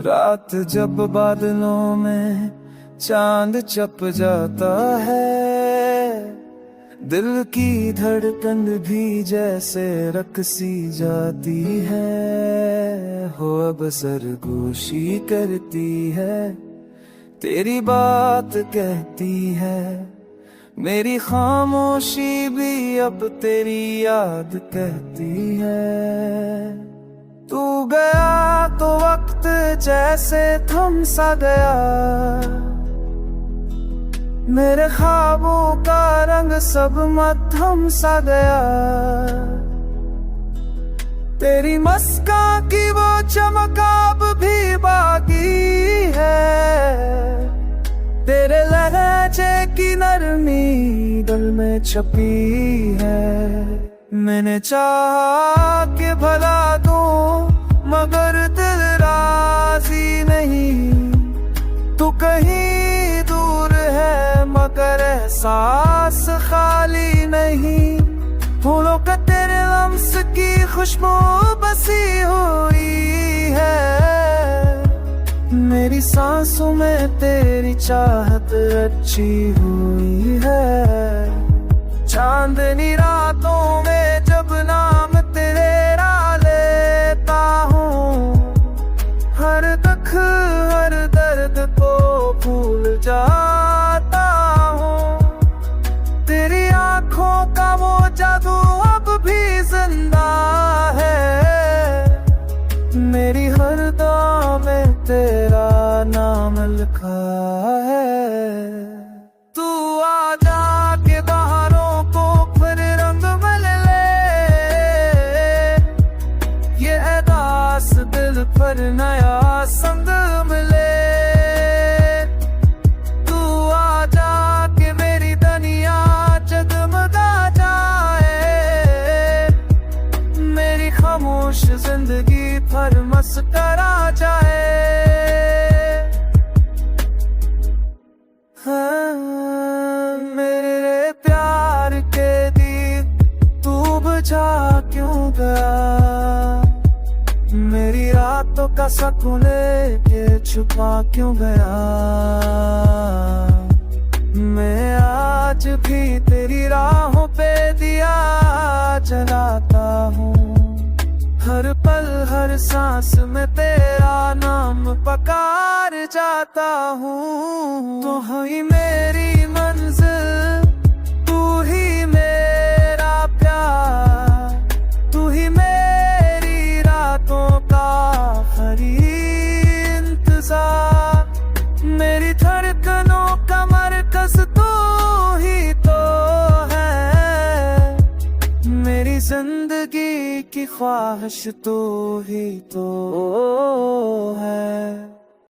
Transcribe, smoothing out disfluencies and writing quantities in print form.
रात जब बादलों में चांद छप जाता है, दिल की धड़कन भी जैसे रकसी जाती है। हो अब सरगोशी करती है, तेरी बात कहती है, मेरी खामोशी भी अब तेरी याद कहती है। तू गया तो वक्त जैसे थम सा गया, मेरे ख्वाबों का रंग सब मध्यम सा गया। तेरी मस्का की वो चमक अब भी बाकी है, तेरे लहजे की नरमी दिल में छपी है। मैंने चाहा कि भला दूं मगर दिल राजी नहीं, तू कहीं दूर है मगर एहसास खाली नहीं। फूलों का तेरे लम्स की खुशबू बसी हुई है, मेरी सांसों में तेरी चाहत अच्छी हुई है। चांदनी रातों में जब नाम तेरा लेता हूँ, हर दुख हर दर्द को भूल जाता हूँ। तेरी आँखों का वो जादू अब भी जिंदा है, मेरी हर दुआ में तेरा नाम लिखा है। तू आ जा के बहारों को फिर रंग में ले, ये एहसास दिल पर नया संग मिले। तू आ जा के मेरी दुनिया जगमगा जाए, मेरी खामोश जिंदगी पर मुस्कुरा जाए। मेरे प्यार के दीप तू बुझा क्यों गया, मेरी रातों का सुकून लेके छुपा क्यों गया। मैं आज भी तेरी राहों पे दिया जलाता हूँ, हर पल हर सांस में तेरा नाम पुकार जाता हूँ। तू ही मेरी मंजिल, तू ही मेरा प्यार, तू ही मेरी रातों का आखिरी इंतजार। मेरी धड़कनों का मरकज तू ही तो है, मेरी जिंदगी की ख्वाहिश तू ही तो है।